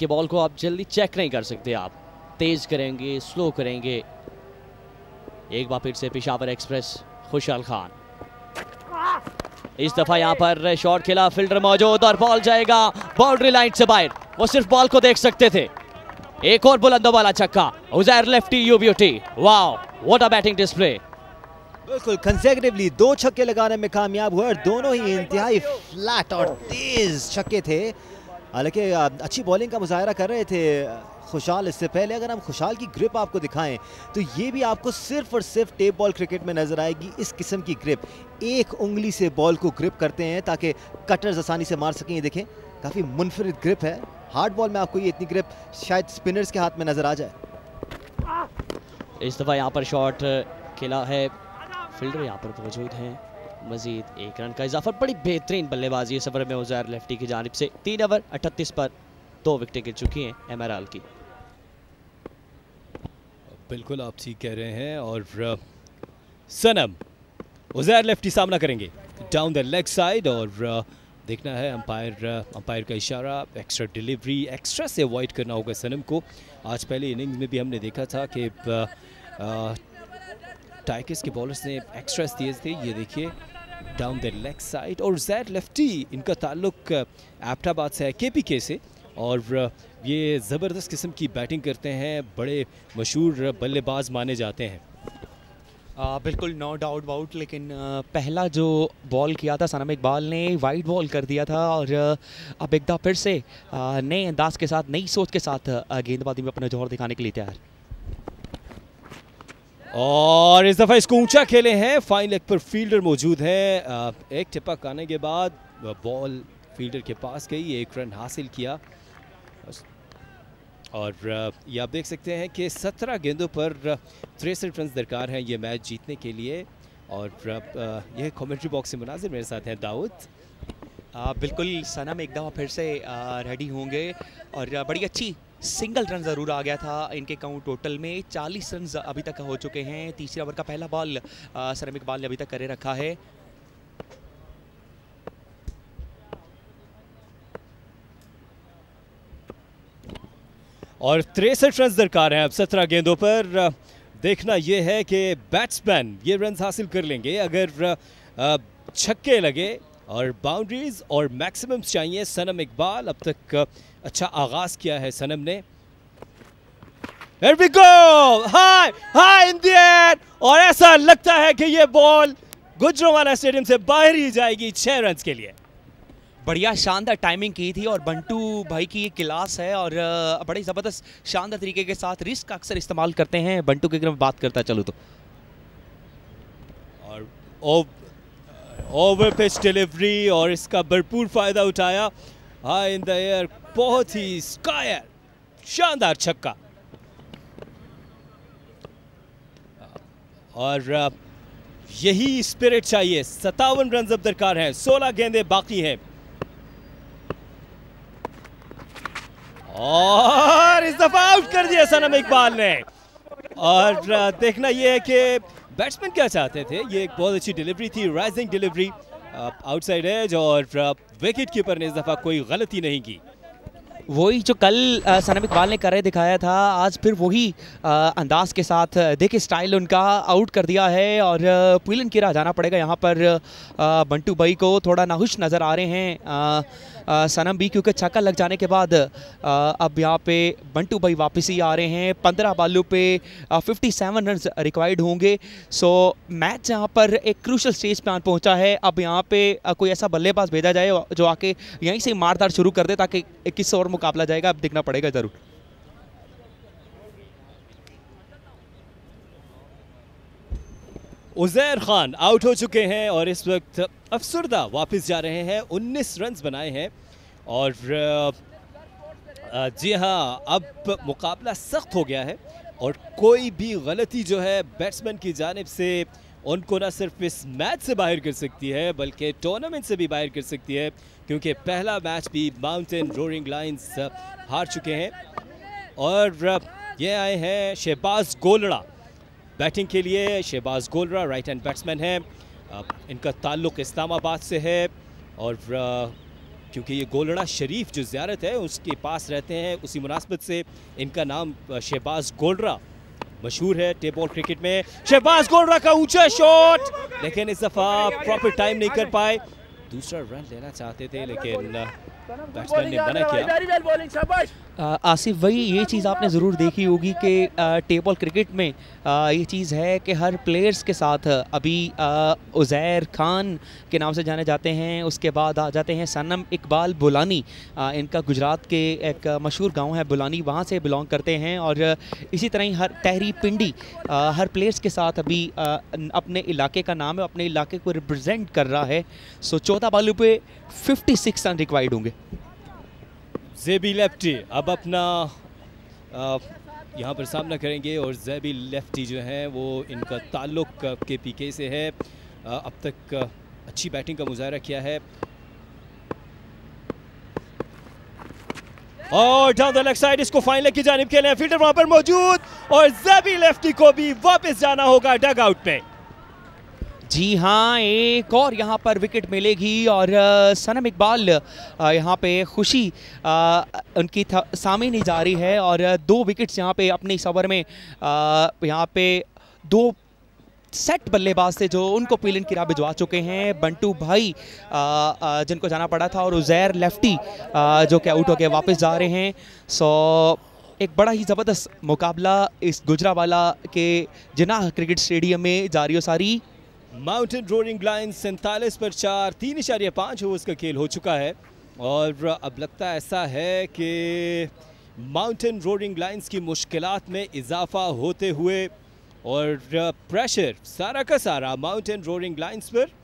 बॉल को आप जल्दी चेक नहीं कर सकते। आप तेज़ करेंगे, स्लो करेंगे। एक बार फिर से पेशावर एक्सप्रेस, खुशाल खान। इस दफा यहाँ पर शॉट खेला, फील्डर मौजूद और बॉल जाएगा बाउंड्री लाइन से बाहर। वो सिर्फ बॉल को देख सकते थे। एक और बुलंदों वाला छक्का, Uzair lefty you beauty. Wow, what a batting display. बिल्कुल कंसेक्यूटिवली 2 छक्के लगाने में कामयाब हुए और दोनों ही इंतहाई फ्लैट और तेज छक्के थे। हालांकि अच्छी बॉलिंग का मुजाहरा कर रहे थे खुशाल। इससे पहले अगर हम खुशाल की ग्रिप आपको दिखाएं तो ये भी आपको सिर्फ और सिर्फ टेप बॉल क्रिकेट में नजर आएगी। इस किस्म की ग्रिप, एक उंगली से बॉल को ग्रिप करते हैं ताकि कटर्स आसानी से मार सकें। ये देखें, काफ़ी मुनफरिद ग्रिप है। हार्ड बॉल में आपको ये इतनी ग्रिप शायद स्पिनर्स के हाथ में नजर आ जाए। इस दफ़ा यहाँ पर शॉट खेला है, फील्डर यहाँ पर मौजूद हैं। मजीद 1 रन का इजाफा। बड़ी बेहतरीन बल्लेबाजी इस ओवर में उज़ैर लेफ्टी की जानिब से। 3 ओवर 38 पर 2 विकेटें गिर चुकी हैं एमआरएल की। बिल्कुल आप ठीक कह रहे हैं। और सनम उज़ैर लेफ्टी सामना करेंगे डाउन द लेग साइड और देखना है अंपायर का इशारा, एक्स्ट्रा डिलीवरी, एक्स्ट्रा से अवॉइड करना होगा सनम को। आज पहले इनिंग्स में भी हमने देखा था कि टाइगर्स के बॉलर्स ने एक्स्ट्रास दिए थे। ये देखिए डाउन द लेग साइड। और उज़ैर लेफ्टी, इनका ताल्लुक एबटाबाद से है, केपीके से, और ये ज़बरदस्त किस्म की बैटिंग करते हैं, बड़े मशहूर बल्लेबाज माने जाते हैं। बिल्कुल नो डाउट अबाउट, लेकिन पहला जो बॉल किया था सनम इकबाल ने वाइड बॉल कर दिया था और अब एक दफ़ा फिर से नए अंदाज के साथ, नई सोच के साथ गेंदबाजी में अपना जोर दिखाने के लिए तैयार। और इस दफ़ा इसको ऊंचा खेले हैं, फाइन लेग पर फील्डर मौजूद है। एक टिपक आने के बाद बॉल फील्डर के पास गई, एक रन हासिल किया। और ये आप देख सकते हैं कि 17 गेंदों पर 63 रन दरकार हैं ये मैच जीतने के लिए। और ये कमेंट्री बॉक्स से मुनाजिर मेरे साथ हैं दाऊद। बिल्कुल सनम एक दफ़ा फिर से रेडी होंगे और बड़ी अच्छी सिंगल रन ज़रूर आ गया था इनके काउंट टोटल में। 40 रन अभी तक हो चुके हैं। तीसरे ओवर का पहला बॉल सनम इकबाल ने अभी तक करे रखा है। और 63 रन दरकार हैं अब 17 गेंदों पर। देखना यह है कि बैट्समैन ये रन हासिल कर लेंगे। अगर छक्के लगे और बाउंड्रीज और मैक्सिमम्स चाहिए सनम इकबाल। अब तक अच्छा आगाज किया है सनम ने। Here we go! High in the air! और ऐसा लगता है कि ये बॉल गुजरांवाला स्टेडियम से बाहर ही जाएगी 6 रन के लिए। बढ़िया शानदार टाइमिंग की थी और बंटू भाई की ये क्लास है और बड़ी ज़बरदस्त शानदार तरीके के साथ रिस्क अक्सर इस्तेमाल करते हैं। बंटू की अगर मैं बात करता चलूँ तो और ओवर पिच डिलीवरी और इसका भरपूर फायदा उठाया। हाई इन द एयर, बहुत ही स्कायर शानदार छक्का। और यही स्पिरिट चाहिए। 57 रन अब दरकार हैं, 16 गेंदें बाकी हैं। और इस दफा आउट कर दिया सनम इकबाल ने। और देखना यह है कि बैट्समैन क्या चाहते थे। ये एक बहुत अच्छी डिलीवरी थी, राइजिंग डिलीवरी आउटसाइड एज, और विकेट कीपर ने इस दफा कोई गलती नहीं की। वही जो कल सनम इकबाल ने करे दिखाया था, आज फिर वही अंदाज के साथ देखिए स्टाइल उनका आउट कर दिया है। और पुलन किरा जाना पड़ेगा यहाँ पर बंटू भाई को। थोड़ा नाखुश नज़र आ रहे हैं सनम भी, क्योंकि छक्का लग जाने के बाद अब यहाँ पे बंटू भाई वापस ही आ रहे हैं। 15 बॉलों पे 57 रन रिक्वायर्ड होंगे। सो मैच यहाँ पर एक क्रूशल स्टेज पे पहुँचा है। अब यहाँ पे कोई ऐसा बल्लेबाज भेजा जाए जो आके यहीं से मारदार शुरू कर दे, ताकि 21 ओवर मुकाबला जाएगा। अब देखना पड़ेगा ज़रूर। उज़ैर खान आउट हो चुके हैं और इस वक्त अफसरदा वापस जा रहे हैं। 19 रन बनाए हैं और जी हाँ, अब मुकाबला सख्त हो गया है और कोई भी गलती जो है बैट्समैन की जानिब से उनको ना सिर्फ इस मैच से बाहर कर सकती है बल्कि टूर्नामेंट से भी बाहर कर सकती है, क्योंकि पहला मैच भी माउंटेन रोरिंग लायंस हार चुके हैं। और ये आए हैं शहबाज गोलड़ा बैटिंग के लिए। Shahbaz Golra right hand batsman है। इनका ताल्लुक़ इस्लामाबाद से है और क्योंकि ये गोलड़ा शरीफ जो ज़ियारत है उसके पास रहते हैं, उसी मुनासबत से इनका नाम शहबाज गोलड़ा मशहूर है टेप बॉल क्रिकेट में। शहबाज गोलड़ा का ऊंचा शॉट, लेकिन इस दफ़ा प्रॉपर टाइम नहीं कर पाए। दूसरा रन लेना चाहते थे लेकिन बैट्समैन ने मना किया। आसिफ भाई, ये चीज़ आपने ज़रूर देखी होगी कि टेप बॉल क्रिकेट में ये चीज़ है कि हर प्लेयर्स के साथ अभी उज़ैर खान के नाम से जाने जाते हैं, उसके बाद आ जाते हैं सनम इकबाल बुलानी। इनका गुजरात के एक मशहूर गांव है बुलानी, वहाँ से बिलोंग करते हैं। और इसी तरह ही हर तहरी पिंडी हर प्लेयर्स के साथ अभी अपने इलाके का नाम है, अपने इलाके को रिप्रेजेंट कर रहा है। सो 14 बॉलों पे 56 रन रिक्वायर्ड होंगे। ज़ेबी लेफ्टी अब अपना यहाँ पर सामना करेंगे और ज़ेबी लेफ्टी जो हैं वो इनका ताल्लुक़ KPK से है। अब तक अच्छी बैटिंग का मुजाहरा किया है। और डाउन द लेग साइड, इसको फाइन लेग की जानिब खेले हैं, फील्डर वहाँ पर मौजूद और ज़ेबी लेफ्टी को भी वापस जाना होगा डग आउट पे। जी हाँ, एक और यहाँ पर विकेट मिलेगी और सनम इकबाल यहाँ पे खुशी उनकी सामने नहीं जा रही है। और 2 विकेट्स यहाँ पे अपने इस ओवर में यहाँ पे 2 सेट बल्लेबाज थे जो उनको पीलन की राह भिजवा चुके हैं। बंटू भाई जिनको जाना पड़ा था और उज़ैर लेफ्टी जो कि आउट होकर वापस जा रहे हैं। सो एक बड़ा ही ज़बरदस्त मुकाबला इस गुजरावाला के जिन्नाह क्रिकेट स्टेडियम में जारी हो सारी। माउंटेन रोरिंग लायंस 47 पर 4, 3.5 ओवर्स का खेल हो चुका है और अब लगता ऐसा है कि माउंटेन रोरिंग लायंस की मुश्किलात में इजाफा होते हुए और प्रेशर सारा का सारा माउंटेन रोरिंग लायंस पर।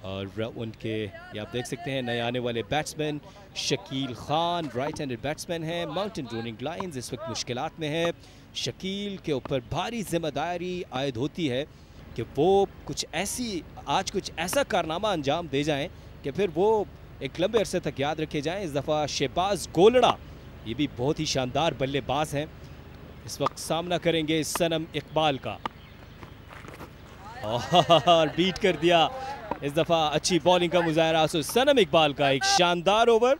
और उनके ये आप देख सकते हैं नए आने वाले batsman Shakeel Khan right handed batsman हैं। माउंटेन रोरिंग लायंस इस वक्त मुश्किलात में है। शकील के ऊपर भारी जिम्मेदारी आयद होती है कि वो कुछ ऐसा कारनामा अंजाम दे जाएं कि फिर वो एक लंबे अरसे तक याद रखे जाएं। इस दफ़ा शहबाज गोलड़ा ये भी बहुत ही शानदार बल्लेबाज हैं, इस वक्त सामना करेंगे सनम इकबाल का और बीट कर दिया इस दफ़ा। अच्छी बॉलिंग का मुजाहरा सनम इकबाल का। एक शानदार ओवर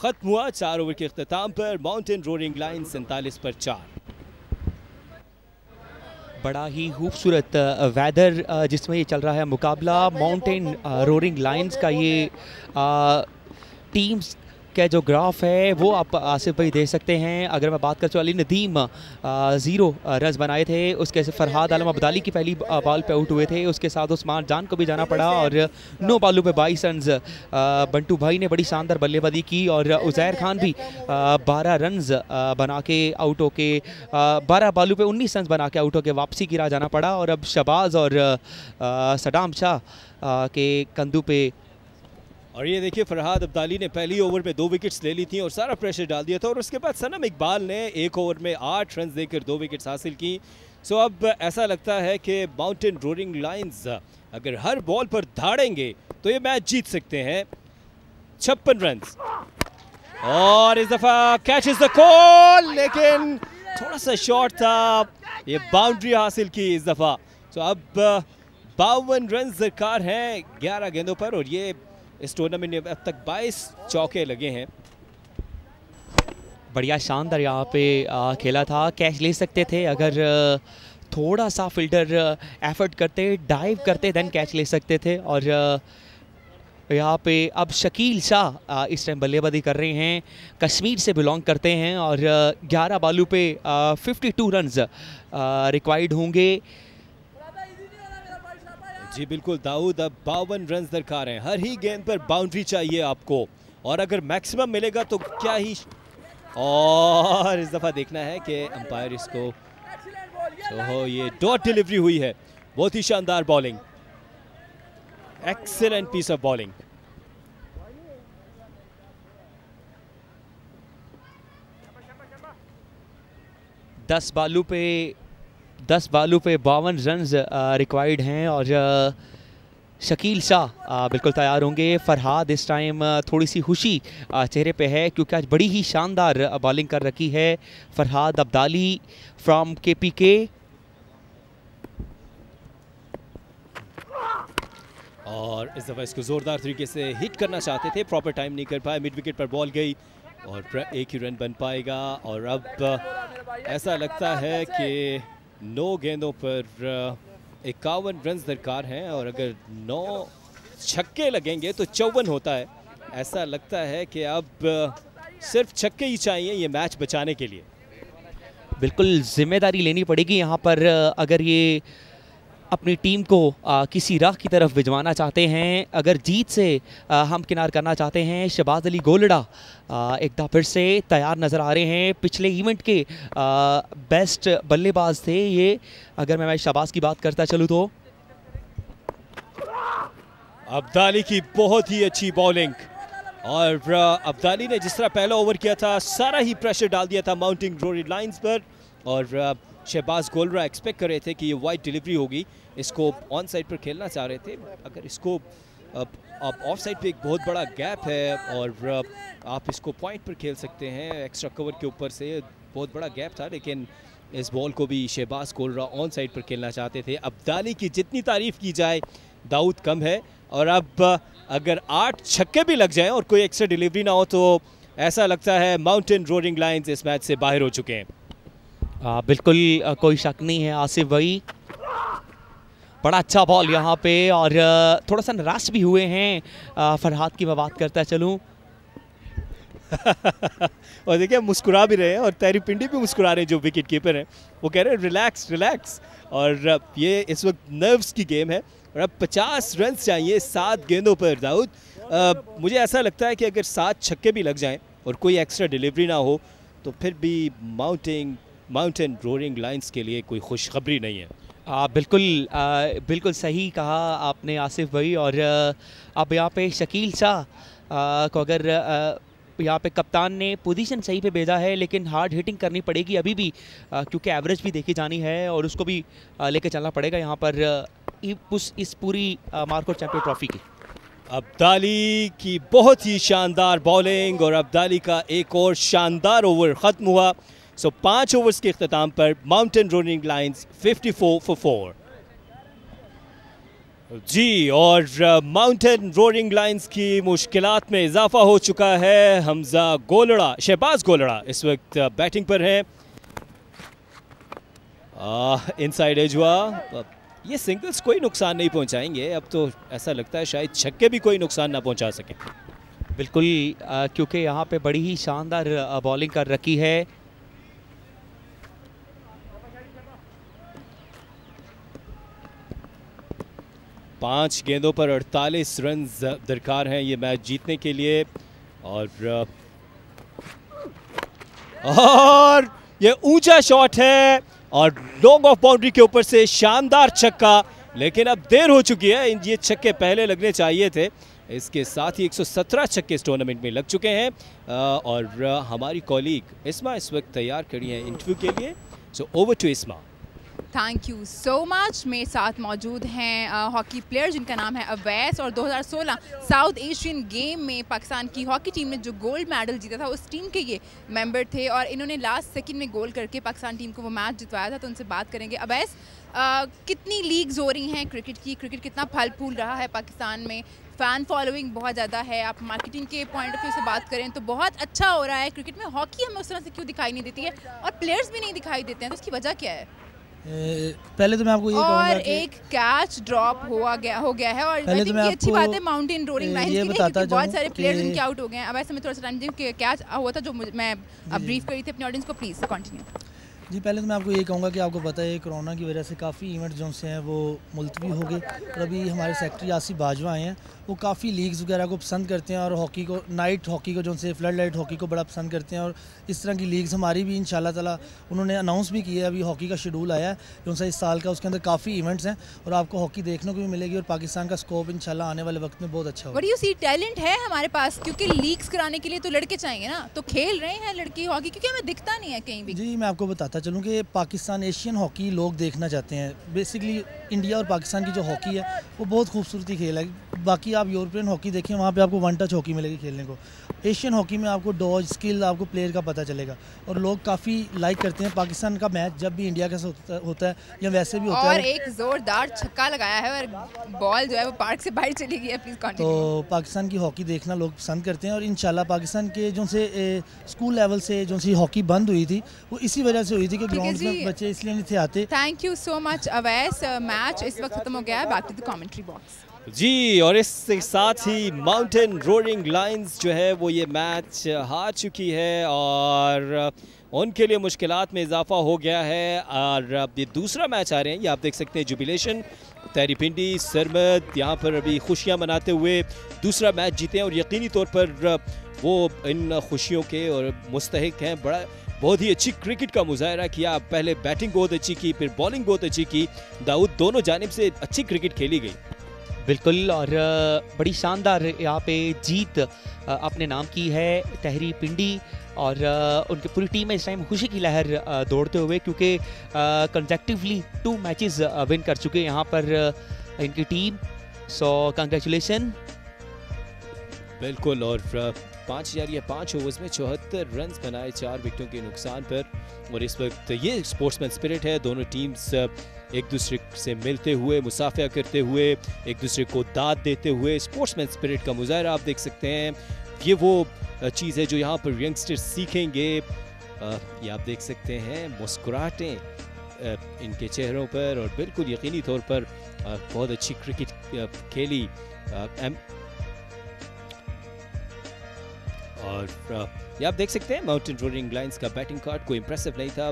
ख़त्म हुआ 4 ओवर के अख्ताम पर। माउंटेन रोरिंग लायंस 47 पर 4। बड़ा ही खूबसूरत वेदर जिसमें ये चल रहा है मुकाबला माउंटेन रोरिंग लायंस का। ये टीम्स का जो ग्राफ है वो आप आसिफ भाई देख सकते हैं। अगर मैं बात कर चूँ अली नदीम 0 रन बनाए थे, उसके फरहाद आलम अब्दाली की पहली बॉल पे आउट हुए थे, उसके साथ उस्मान जान को भी जाना पड़ा और 9 बॉलों पे 22 रन्स बंटू भाई ने बड़ी शानदार बल्लेबाजी की और उज़ैर खान भी 12 रन्स बना के आउट होके 12 बॉलों पे 19 रन्स बना के आउट होके वापसी की राह जाना पड़ा। और अब शहबाज और सदाम शाह के कंधों पे। और ये देखिए फरहाद अब्दाली ने पहली ओवर में 2 विकेट्स ले ली थी और सारा प्रेशर डाल दिया था और उसके बाद सनम इकबाल ने 1 ओवर में 8 रन देकर 2 विकेट्स हासिल की। सो अब ऐसा लगता है कि माउंटेन रोरिंग लायंस अगर हर बॉल पर धाड़ेंगे तो ये मैच जीत सकते हैं। 56 रन और इस दफा कैच इज द कॉल, लेकिन थोड़ा सा शॉर्ट था, ये बाउंड्री हासिल की इस दफा। तो अब 52 रन दरकार हैं 11 गेंदों पर और ये इस टूर्नामेंट में अब तक 22 चौके लगे हैं। बढ़िया शानदार यहाँ पे खेला था, कैच ले सकते थे अगर थोड़ा सा फील्डर एफर्ट करते, डाइव करते, देन कैच ले सकते थे। और यहाँ पे अब शकील शाह इस टाइम बल्लेबाजी कर रहे हैं, कश्मीर से बिलोंग करते हैं और 11 बॉलों पे 52 रन्स रिक्वायर्ड होंगे। जी बिल्कुल दाऊद, अब 52 रन दरकार हैं, हर ही गेंद पर बाउंड्री चाहिए आपको और अगर मैक्सिमम मिलेगा तो क्या ही। और इस दफ़ा देखना है कि अंपायर इसको तो ये डॉट डिलीवरी हुई है। बहुत ही शानदार bowling, excellent piece of bowling. दस बालू पे 52 रन रिक्वायर्ड हैं और शकील शाह बिल्कुल तैयार होंगे। फरहाद इस टाइम थोड़ी सी खुशी चेहरे पे है क्योंकि आज बड़ी ही शानदार बॉलिंग कर रखी है फरहाद अब्दाली फ्रॉम KPK। और इस दफ़ा इसको ज़ोरदार तरीके से हिट करना चाहते थे, प्रॉपर टाइम नहीं कर पाए, मिड विकेट पर बॉल गई और एक ही रन बन पाएगा। और अब ऐसा लगता है कि 9 गेंदों पर 51 रन दरकार हैं और अगर 9 छक्के लगेंगे तो 54 होता है। ऐसा लगता है कि अब सिर्फ छक्के ही चाहिए ये मैच बचाने के लिए। बिल्कुल जिम्मेदारी लेनी पड़ेगी यहाँ पर अगर ये अपनी टीम को किसी राह की तरफ भिजवाना चाहते हैं, अगर जीत से हम किनार करना चाहते हैं। शहबाज अली गोलड़ा एक बार फिर से तैयार नज़र आ रहे हैं, पिछले इवेंट के बेस्ट बल्लेबाज थे ये। अगर मैं शहबाज की बात करता चलूँ तो अब्दाली की बहुत ही अच्छी बॉलिंग और अब्दाली ने जिस तरह पहला ओवर किया था सारा ही प्रेशर डाल दिया था माउंटेन रोरिंग लायंस पर। और शहबाज गोलरा एक्सपेक्ट कर रहे थे कि ये वाइड डिलीवरी होगी, इसको ऑन साइड पर खेलना चाह रहे थे। अगर इसको अब ऑफ साइड पे एक बहुत बड़ा गैप है और आप इसको पॉइंट पर खेल सकते हैं, एक्स्ट्रा कवर के ऊपर से बहुत बड़ा गैप था, लेकिन इस बॉल को भी शहबाज गोलरा ऑन साइड पर खेलना चाहते थे। अब्दाली की जितनी तारीफ़ की जाए दाऊद कम है और अब अगर 8 छक्के भी लग जाएं और कोई एक्स्ट्रा डिलीवरी ना हो तो ऐसा लगता है माउंटेन रोरिंग लायंस इस मैच से बाहर हो चुके हैं। बिल्कुल कोई शक नहीं है आसिफ भाई, बड़ा अच्छा बॉल यहाँ पे और थोड़ा सा निराश भी हुए हैं। फरहाद की मैं बात करता चलूँ और देखिए मुस्कुरा भी रहे हैं और तैरी पिंडी भी मुस्कुरा रहे हैं जो विकेट कीपर हैं, वो कह रहे हैं रिलैक्स रिलैक्स। और ये इस वक्त नर्व्स की गेम है और अब 50 रन चाहिए 7 गेंदों पर। दाऊद, मुझे ऐसा लगता है कि अगर 7 छक्के भी लग जाएं और कोई एक्स्ट्रा डिलीवरी ना हो तो फिर भी माउंटेन रोरिंग लायंस के लिए कोई खुशखबरी नहीं है। बिल्कुल सही कहा आपने आसिफ भाई। और अब यहाँ पे शकील शाह को अगर यहाँ पे कप्तान ने पोजीशन सही पे भेजा है, लेकिन हार्ड हिटिंग करनी पड़ेगी अभी भी, क्योंकि एवरेज भी देखी जानी है और उसको भी लेके चलना पड़ेगा यहाँ पर इस पूरी मार्को चैंपियन ट्रॉफी की। अब्दाली की बहुत ही शानदार बॉलिंग और अब्दाली का एक और शानदार ओवर ख़त्म हुआ। 5 ओवर्स के अख्ताम पर माउंटेन रोरिंग लायंस 54 for 4 जी। और माउंटेन रोरिंग लायंस की मुश्किलात में इजाफा हो चुका है। हमजा गोलड़ा, शहबाज गोलड़ा इस वक्त बैटिंग पर हैं। इनसाइड एज हुआ, ये सिंगल्स कोई नुकसान नहीं पहुंचाएंगे। अब तो ऐसा लगता है शायद छक्के भी कोई नुकसान ना पहुंचा सके। बिल्कुल, क्योंकि यहाँ पे बड़ी ही शानदार बॉलिंग कर रखी है। पांच गेंदों पर 48 रन दरकार हैं ये मैच जीतने के लिए। और ये ऊंचा शॉट है और लॉन्ग ऑफ बाउंड्री के ऊपर से शानदार छक्का, लेकिन अब देर हो चुकी है। ये छक्के पहले लगने चाहिए थे। इसके साथ ही 117 छक्के इस टूर्नामेंट में लग चुके हैं। और हमारी कॉलीग इस्मा इस वक्त तैयार खड़ी हैं इंटरव्यू के लिए। सो ओवर टू इस्मा। Thank you so much. मेरे साथ मौजूद हैं हॉकी प्लेयर जिनका नाम है अवैस, और 2016 साउथ एशियन गेम में पाकिस्तान की हॉकी टीम ने जो गोल्ड मेडल जीता था उस टीम के ये मेंबर थे, और इन्होंने लास्ट सेकंड में गोल करके पाकिस्तान टीम को वो मैच जितवाया था। तो उनसे बात करेंगे। अवैस, कितनी लीग्स हो रही हैं क्रिकेट की, क्रिकेट कितना फल फूल रहा है पाकिस्तान में, फ़ैन फॉलोइंग बहुत ज़्यादा है, आप मार्केटिंग के पॉइंट ऑफ व्यू से बात करें तो बहुत अच्छा हो रहा है क्रिकेट में। हॉकी हमें उस तरह से क्यों दिखाई नहीं देती है और प्लेयर्स भी नहीं दिखाई देते हैं, तो उसकी वजह क्या है? पहले तो मैं आपको ये कहूंगा कि एक कैच ड्रॉप हो गया है, और आई थिंक ये अच्छी बात है माउंटेन रोरिंग लायंस की, क्योंकि बहुत सारे प्लेयर्स इनके आउट हो गए हैं। अब ऐसे में थोड़ा सा टाइम दें कि कैच हुआ था जो मैं ब्रीफ करी थी अपनी ऑडियंस को, प्लीज़ कंटिन्यू। जी, पहले तो मैं आपको ये कहूँगा कि आपको पता है कोरोना की वजह से काफ़ी इवेंट्स जो से हैं वो मुलतवी हो गए, और अभी हमारे सेक्रेटरी आसिफ बाजवा आए हैं, वो काफ़ी लीग्स वगैरह को पसंद करते हैं और हॉकी को, नाइट हॉकी को जो से फ्लड लाइट हॉकी को बड़ा पसंद करते हैं। और इस तरह की लीग्स हमारी भी इंशाल्लाह ताला उन्होंने अनाउंस भी किया है। अभी हॉकी का शेड्यूल आया है जो सा इस साल का, उसके अंदर काफ़ी इवेंट्स हैं और आपको हॉकी देखने को भी मिलेगी, और पाकिस्तान का स्कोप इंशाल्लाह आने वाले वक्त में बहुत अच्छा होगा। What do you see, talent है हमारे पास? क्योंकि लीग्स कराने के लिए तो लड़के चाहिए ना, तो खेल रहे हैं लड़के हॉकी, क्योंकि हमें दिखता नहीं है कहीं भी। जी, मैं आपको बताता चलूँ कि पाकिस्तान एशियन हॉकी लोग देखना चाहते हैं। बेसिकली इंडिया और पाकिस्तान की जो हॉकी है वो बहुत खूबसूरती खेल है। बाकी आप यूरोपियन हॉकी देखें, वहाँ पे आपको वन टच हॉकी मिलेगी खेलने को। एशियन हॉकी में आपको डॉज स्किल, आपको प्लेयर का पता चलेगा, और लोग काफ़ी लाइक करते हैं पाकिस्तान का मैच जब भी इंडिया का होता है या वैसे भी होता है। और एक जोरदार छक्का लगाया है और बॉल जो है वो पार्क से बाहर चली गई है। Please continue. तो पाकिस्तान की हॉकी देखना लोग पसंद करते हैं, और इंशाल्लाह पाकिस्तान के जो से स्कूल लेवल से जो सी हॉकी बंद हुई थी वो इसी वजह से हुई थी कि ग्राउंड में बच्चे इसलिए नहीं थे आते। Thank you so much Awais. Match इस वक्त खत्म हो गया है, back to the commentary box. जी, और इसके साथ ही माउंटेन रोरिंग लायंस जो है वो ये मैच हार चुकी है और उनके लिए मुश्किलात में इजाफा हो गया है। और अब ये दूसरा मैच आ रहे हैं, ये आप देख सकते हैं जुबिलेशन, तैरी पिंडी, सरमद यहाँ पर अभी खुशियाँ मनाते हुए दूसरा मैच जीते हैं और यकीनी तौर पर वो इन खुशियों के और मुस्तहिक हैं। बहुत ही अच्छी क्रिकेट का मुजाहरा किया, पहले बैटिंग बहुत अच्छी की, फिर बॉलिंग बहुत अच्छी की। दाऊद, दोनों जानिब से अच्छी क्रिकेट खेली गई। बिल्कुल, और बड़ी शानदार यहाँ पे जीत अपने नाम की है तहरी पिंडी, और उनकी पूरी टीम में इस टाइम खुशी की लहर दौड़ते हुए, क्योंकि कंसेक्टिवली 2 मैचेस विन कर चुके हैं यहाँ पर इनकी टीम। So congratulation. बिल्कुल, और 5 ओवर्स में 74 रन बनाए 4 विकेटों के नुकसान पर। और इस वक्त ये स्पोर्ट्समैन स्पिरिट है, दोनों टीम्स एक दूसरे से मिलते हुए, मुसाफिया करते हुए, एक दूसरे को दाद देते हुए स्पोर्ट्समैन स्पिरिट का मुजाहरा आप देख सकते हैं। ये वो चीज़ है जो यहाँ पर यंगस्टर्स सीखेंगे। ये आप देख सकते हैं मुस्कुराहटें इनके चेहरों पर, और बिल्कुल यकीनी तौर पर बहुत अच्छी क्रिकेट खेली। और ये आप देख सकते हैं माउंटेन रोरिंग लायंस का बैटिंग कार्ड कोई इंप्रेसिव नहीं था।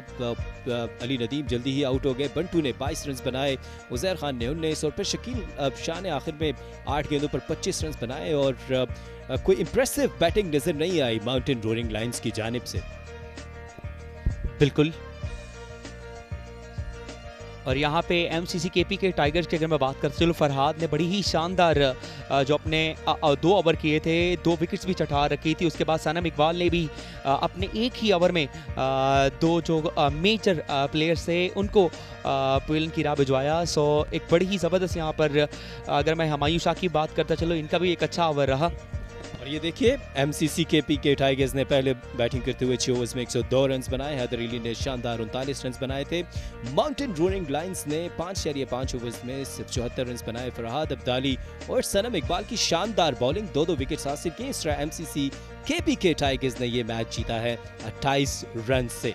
अली नदीम जल्दी ही आउट हो गए। बंटू ने 22 रन बनाए, उज़ैर खान ने 19 और फिर शकील शाह ने आखिर में 8 गेंदों पर 25 रन बनाए और कोई इंप्रेसिव बैटिंग नजर नहीं आई माउंटेन रोरिंग लायंस की जानिब से। बिल्कुल। और यहाँ पे एमसीसी केपी के टाइगर्स की अगर मैं बात करता चलूँ, फरहाद ने बड़ी ही शानदार जो अपने 2 ओवर किए थे, 2 विकेट्स भी चढ़ा रखी थी। उसके बाद सनम इकबाल ने भी अपने एक ही ओवर में 2 जो मेजर प्लेयर्स थे उनको पुलन की राह भिजवाया। सो एक बड़ी ही ज़बरदस्त यहाँ पर अगर मैं हुमायूं शाह की बात करता चलो, इनका भी एक अच्छा ओवर रहा। और ये देखिए एमसीसी केपी के टाइगर्स ने पहले बैटिंग करते हुए 6 ओवर्स में 102 रन बनाए। हैदर अली ने शानदार 39 रन बनाए थे। माउंटेन रोरिंग लायंस ने 5.5 ओवर्स में सिर्फ 74 रन बनाए। फरहाद अब्दाली और सनम इकबाल की शानदार बॉलिंग, 2-2 विकेट्स हासिल किए। इस तरह एमसीसी केपी के टाइगर्स ने ये मैच जीता है 28 रन से।